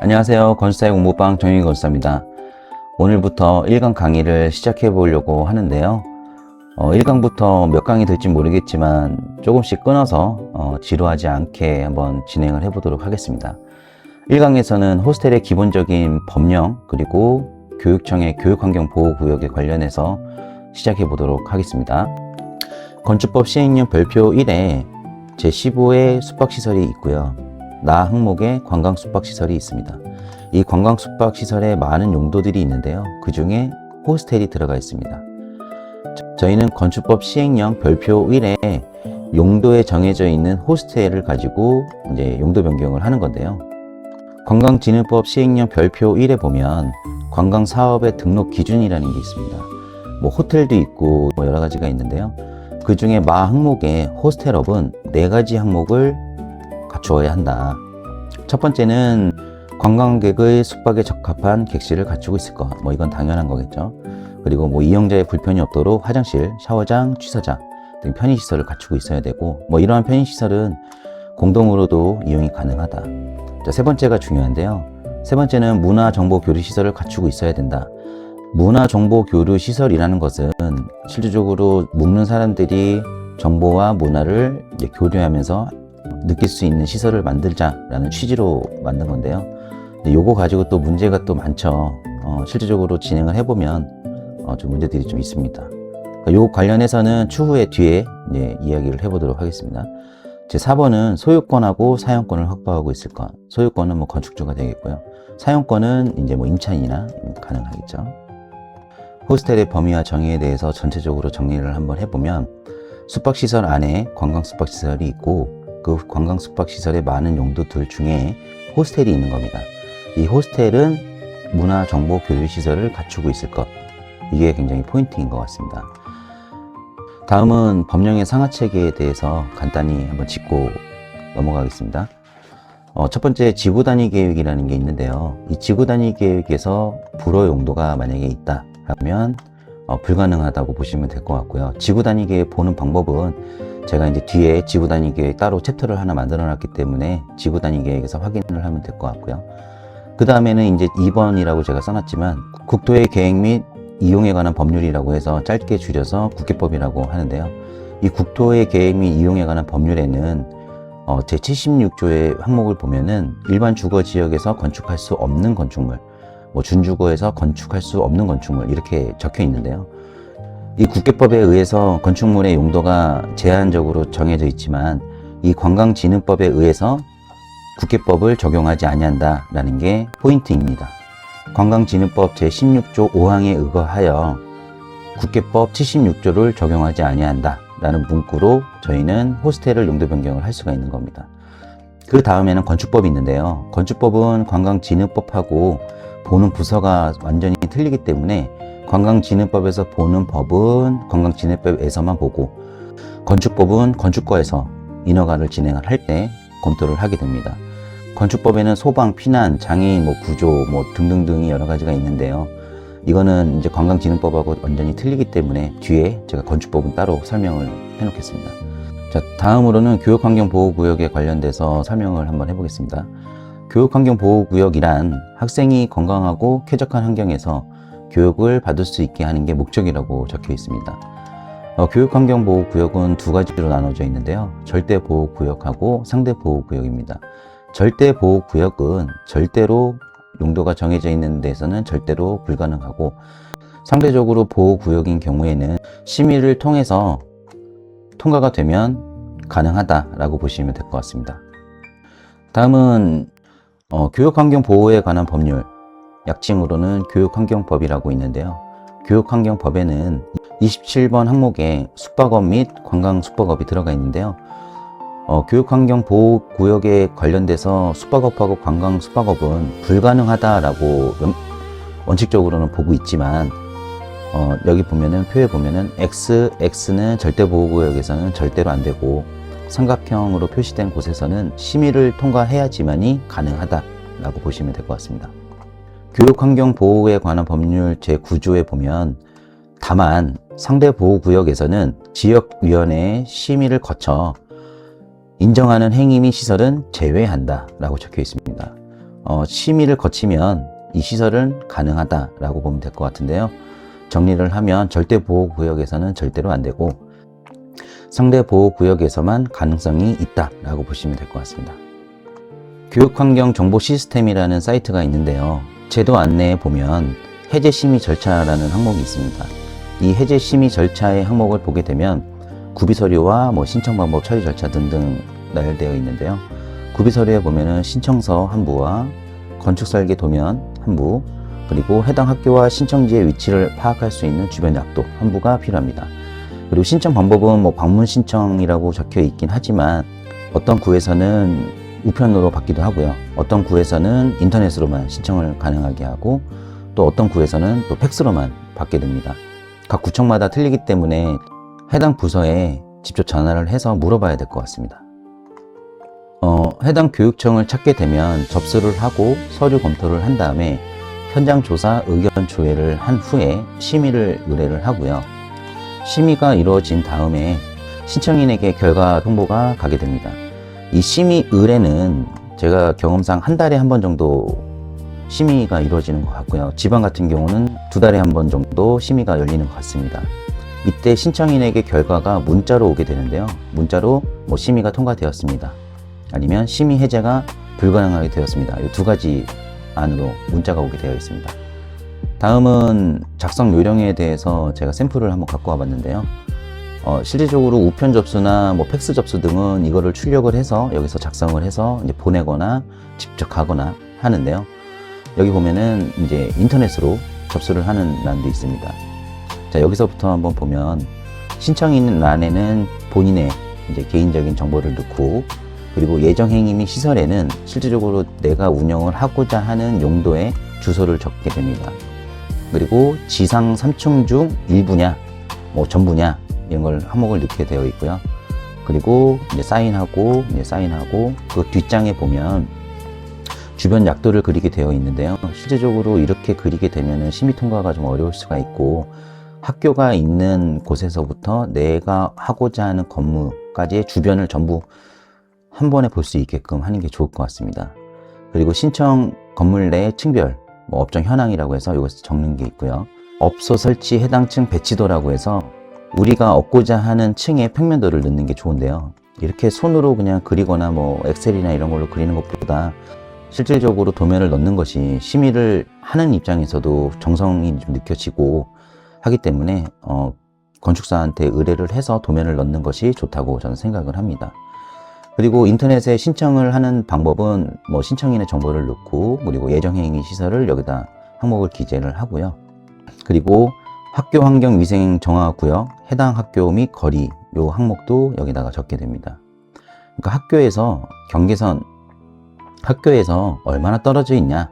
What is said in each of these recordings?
안녕하세요. 건축사의 공부방 정윤희 건축사입니다. 오늘부터 1강 강의를 시작해 보려고 하는데요. 1강부터 몇 강이 될지 모르겠지만 조금씩 끊어서 지루하지 않게 한번 진행을 해 보도록 하겠습니다. 1강에서는 호스텔의 기본적인 법령 그리고 교육청의 교육환경보호구역에 관련해서 시작해 보도록 하겠습니다. 건축법 시행령 별표 1에 제15의 숙박시설이 있고요. 나 항목에 관광 숙박시설이 있습니다. 이 관광 숙박시설에 많은 용도들이 있는데요. 그 중에 호스텔이 들어가 있습니다. 저희는 건축법 시행령 별표 1에 용도에 정해져 있는 호스텔을 가지고 이제 용도 변경을 하는 건데요. 관광진흥법 시행령 별표 1에 보면 관광사업의 등록 기준이라는 게 있습니다. 뭐 호텔도 있고 여러 가지가 있는데요. 그 중에 마 항목에 호스텔업은 4가지 항목을 갖추어야 한다. 첫 번째는 관광객의 숙박에 적합한 객실을 갖추고 있을 것. 이건 당연한 거겠죠. 그리고 이용자의 불편이 없도록 화장실, 샤워장, 취사장 등 편의시설을 갖추고 있어야 되고, 이러한 편의시설은 공동으로도 이용이 가능하다. 자, 세 번째가 중요한데요. 세 번째는 문화정보교류시설을 갖추고 있어야 된다. 문화정보교류시설이라는 것은 실질적으로 묵는 사람들이 정보와 문화를 이제 교류하면서 느낄 수 있는 시설을 만들자라는 취지로 만든 건데요. 요거 가지고 또 문제가 또 많죠. 실질적으로 진행을 해보면 좀 문제들이 좀 있습니다. 요 관련해서는 추후에 뒤에 이제 이야기를 해보도록 하겠습니다. 제 4번은 소유권하고 사용권을 확보하고 있을 것. 소유권은 건축주가 되겠고요. 사용권은 이제 임차인이나 가능하겠죠. 호스텔의 범위와 정의에 대해서 전체적으로 정리를 한번 해보면 숙박시설 안에 관광 숙박시설이 있고 그 관광 숙박시설의 많은 용도들 중에 호스텔이 있는 겁니다. 이 호스텔은 문화정보교류시설을 갖추고 있을 것. 이게 굉장히 포인트인 것 같습니다. 다음은 법령의 상하체계에 대해서 간단히 한번 짚고 넘어가겠습니다. 첫 번째 지구단위 계획이라는 게 있는데요. 이 지구단위 계획에서 불허 용도가 만약에 있다 하면 불가능하다고 보시면 될 것 같고요. 지구단위 계획 보는 방법은 제가 이제 뒤에 지구단위 계획 따로 챕터를 하나 만들어 놨기 때문에 지구단위 계획에서 확인을 하면 될 것 같고요. 그 다음에는 이제 2번이라고 제가 써놨지만 국토의 계획 및 이용에 관한 법률이라고 해서 짧게 줄여서 국계법이라고 하는데요. 이 국토의 계획 및 이용에 관한 법률에는 제76조의 항목을 보면은 일반 주거 지역에서 건축할 수 없는 건축물, 준주거에서 건축할 수 없는 건축물 이렇게 적혀 있는데요. 이 국계법에 의해서 건축물의 용도가 제한적으로 정해져 있지만 이 관광진흥법에 의해서 국계법을 적용하지 아니한다라는 게 포인트입니다. 관광진흥법 제16조 5항에 의거하여 국계법 76조를 적용하지 아니한다라는 문구로 저희는 호스텔을 용도 변경을 할 수가 있는 겁니다. 그 다음에는 건축법이 있는데요. 건축법은 관광진흥법하고 보는 부서가 완전히 틀리기 때문에 관광진흥법에서 보는 법은 관광진흥법에서만 보고 건축법은 건축과에서 인허가를 진행을 할 때 검토를 하게 됩니다. 건축법에는 소방, 피난, 장애인, 구조 등등등이 여러 가지가 있는데요. 이거는 이제 관광진흥법하고 완전히 틀리기 때문에 뒤에 제가 건축법은 따로 설명을 해 놓겠습니다. 자, 다음으로는 교육환경보호구역에 관련돼서 설명을 한번 해보겠습니다. 교육환경보호구역이란 학생이 건강하고 쾌적한 환경에서 교육을 받을 수 있게 하는 게 목적이라고 적혀 있습니다. 교육환경보호구역은 두 가지로 나눠져 있는데요. 절대보호구역하고 상대보호구역입니다. 절대보호구역은 절대로 용도가 정해져 있는 데서는 절대로 불가능하고 상대적으로 보호구역인 경우에는 심의를 통해서 통과가 되면 가능하다라고 보시면 될 것 같습니다. 다음은 교육환경보호에 관한 법률, 약칭으로는 교육환경법이라고 있는데요. 교육환경법에는 27번 항목에 숙박업 및 관광숙박업이 들어가 있는데요. 교육환경보호구역에 관련돼서 숙박업하고 관광숙박업은 불가능하다라고 원칙적으로는 보고 있지만 여기 보면은 표에 보면은 X는 절대보호구역에서는 절대로 안 되고 삼각형으로 표시된 곳에서는 심의를 통과해야지만이 가능하다라고 보시면 될 것 같습니다. 교육환경보호에 관한 법률 제9조에 보면 다만 상대보호구역에서는 지역위원회의 심의를 거쳐 인정하는 행위 및 시설은 제외한다 라고 적혀 있습니다. 심의를 거치면 이 시설은 가능하다라고 보면 될 것 같은데요. 정리를 하면 절대 보호구역에서는 절대로 안 되고 상대 보호구역에서만 가능성이 있다라고 보시면 될 것 같습니다. 교육환경 정보 시스템이라는 사이트가 있는데요. 제도 안내에 보면 해제 심의 절차라는 항목이 있습니다. 이 해제 심의 절차의 항목을 보게 되면 구비서류와 신청 방법, 처리 절차 등등 나열되어 있는데요. 구비서류에 보면은 신청서 한 부와 건축설계 도면 한 부, 그리고 해당 학교와 신청지의 위치를 파악할 수 있는 주변 약도 한 부가 필요합니다. 그리고 신청 방법은 방문 신청이라고 적혀 있긴 하지만 어떤 구에서는 우편으로 받기도 하고요. 어떤 구에서는 인터넷으로만 신청을 가능하게 하고 또 어떤 구에서는 또 팩스로만 받게 됩니다. 각 구청마다 틀리기 때문에 해당 부서에 직접 전화를 해서 물어봐야 될 것 같습니다. 해당 교육청을 찾게 되면 접수를 하고 서류 검토를 한 다음에 현장 조사 의견 조회를 한 후에 심의를 의뢰를 하고요. 심의가 이루어진 다음에 신청인에게 결과 통보가 가게 됩니다. 이 심의 의뢰는 제가 경험상 한 달에 한 번 정도 심의가 이루어지는 것 같고요. 지방 같은 경우는 2달에 한 번 정도 심의가 열리는 것 같습니다. 이때 신청인에게 결과가 문자로 오게 되는데요. 문자로 심의가 통과되었습니다. 아니면 심의 해제가 불가능하게 되었습니다. 이 2가지 안으로 문자가 오게 되어 있습니다. 다음은 작성 요령에 대해서 제가 샘플을 한번 갖고 와봤는데요. 실질적으로 우편 접수나 팩스 접수 등은 이거를 출력을 해서 여기서 작성을 해서 이제 보내거나 직접 가거나 하는데요. 여기 보면은 이제 인터넷으로 접수를 하는 란도 있습니다. 자, 여기서부터 한번 보면 신청인 란에는 본인의 이제 개인적인 정보를 넣고, 그리고 예정행위 및 시설에는 실질적으로 내가 운영을 하고자 하는 용도의 주소를 적게 됩니다. 그리고 지상 3층 중 일부냐, 전부냐, 이런 걸 항목을 넣게 되어 있고요. 그리고 이제 사인하고 그 뒷장에 보면 주변 약도를 그리게 되어 있는데요. 실제적으로 이렇게 그리게 되면 심의 통과가 좀 어려울 수가 있고, 학교가 있는 곳에서부터 내가 하고자 하는 건물까지의 주변을 전부 한 번에 볼 수 있게끔 하는 게 좋을 것 같습니다. 그리고 신청 건물 내 층별, 업종 현황이라고 해서 이것을 적는 게 있고요. 업소 설치 해당 층 배치도라고 해서 우리가 얻고자 하는 층의 평면도를 넣는 게 좋은데요. 이렇게 손으로 그냥 그리거나 엑셀이나 이런 걸로 그리는 것보다 실질적으로 도면을 넣는 것이 심의를 하는 입장에서도 정성이 좀 느껴지고 하기 때문에 건축사한테 의뢰를 해서 도면을 넣는 것이 좋다고 저는 생각을 합니다. 그리고 인터넷에 신청을 하는 방법은 신청인의 정보를 넣고, 그리고 예정행위 시설을 여기다 항목을 기재를 하고요. 그리고 학교 환경 위생 정화구역, 해당 학교 및 거리, 요 항목도 여기다가 적게 됩니다. 그러니까 학교에서 얼마나 떨어져 있냐,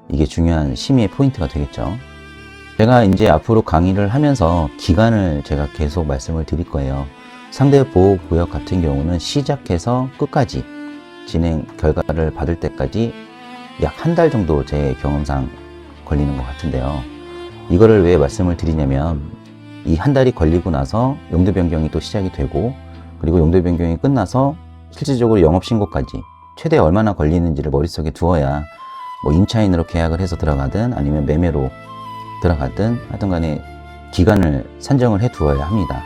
이게 중요한 심의의 포인트가 되겠죠. 제가 이제 앞으로 강의를 하면서 기간을 제가 계속 말씀을 드릴 거예요. 상대 보호구역 같은 경우는 시작해서 끝까지 진행 결과를 받을 때까지 약 한 달 정도 제 경험상 걸리는 것 같은데요. 이거를 왜 말씀을 드리냐면, 이 한 달이 걸리고 나서 용도 변경이 또 시작이 되고, 그리고 용도 변경이 끝나서 실질적으로 영업신고까지 최대 얼마나 걸리는지를 머릿속에 두어야 임차인으로 계약을 해서 들어가든 아니면 매매로 들어가든 하여튼 간에 기간을 산정을 해 두어야 합니다.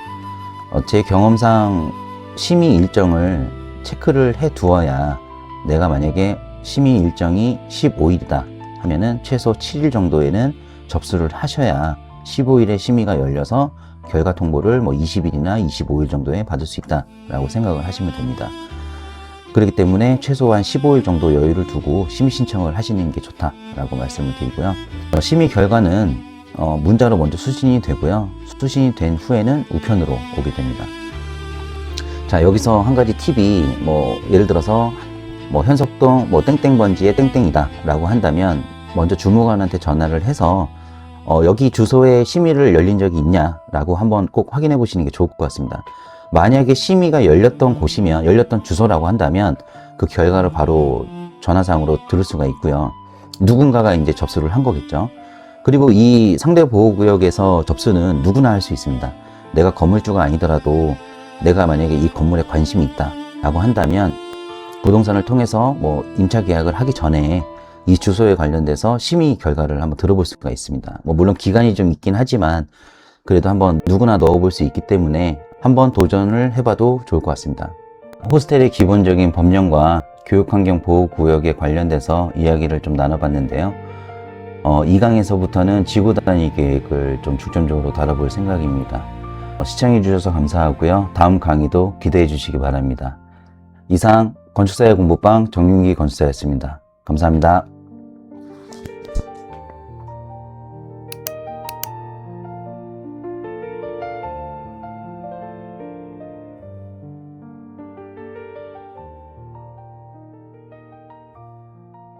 제 경험상 심의 일정을 체크를 해 두어야, 내가 만약에 심의 일정이 15일이다 하면은 최소 7일 정도에는 접수를 하셔야 15일에 심의가 열려서 결과 통보를 20일이나 25일 정도에 받을 수 있다라고 생각을 하시면 됩니다. 그렇기 때문에 최소한 15일 정도 여유를 두고 심의 신청을 하시는 게 좋다라고 말씀을 드리고요. 심의 결과는 문자로 먼저 수신이 되고요. 수신이 된 후에는 우편으로 오게 됩니다. 자, 여기서 한 가지 팁이 예를 들어서 현석동 땡땡번지에 땡땡이다 라고 한다면 먼저 주무관한테 전화를 해서 여기 주소에 심의를 열린 적이 있냐 라고 한번 꼭 확인해 보시는 게 좋을 것 같습니다. 만약에 심의가 열렸던 곳이면, 열렸던 주소라고 한다면 그 결과를 바로 전화상으로 들을 수가 있고요. 누군가가 이제 접수를 한 거겠죠. 그리고 이 상대 보호구역에서 접수는 누구나 할 수 있습니다. 내가 건물주가 아니더라도 내가 만약에 이 건물에 관심이 있다 라고 한다면 부동산을 통해서 임차 계약을 하기 전에 이 주소에 관련돼서 심의 결과를 한번 들어볼 수가 있습니다. 물론 기간이 좀 있긴 하지만 그래도 한번 누구나 넣어볼 수 있기 때문에 한번 도전을 해봐도 좋을 것 같습니다. 호스텔의 기본적인 법령과 교육환경 보호구역에 관련돼서 이야기를 좀 나눠봤는데요. 2강에서부터는 지구 단위 계획을 좀 중점적으로 다뤄볼 생각입니다. 시청해 주셔서 감사하고요. 다음 강의도 기대해 주시기 바랍니다. 이상 건축사회 공부방 정윤기 건축사였습니다. 감사합니다.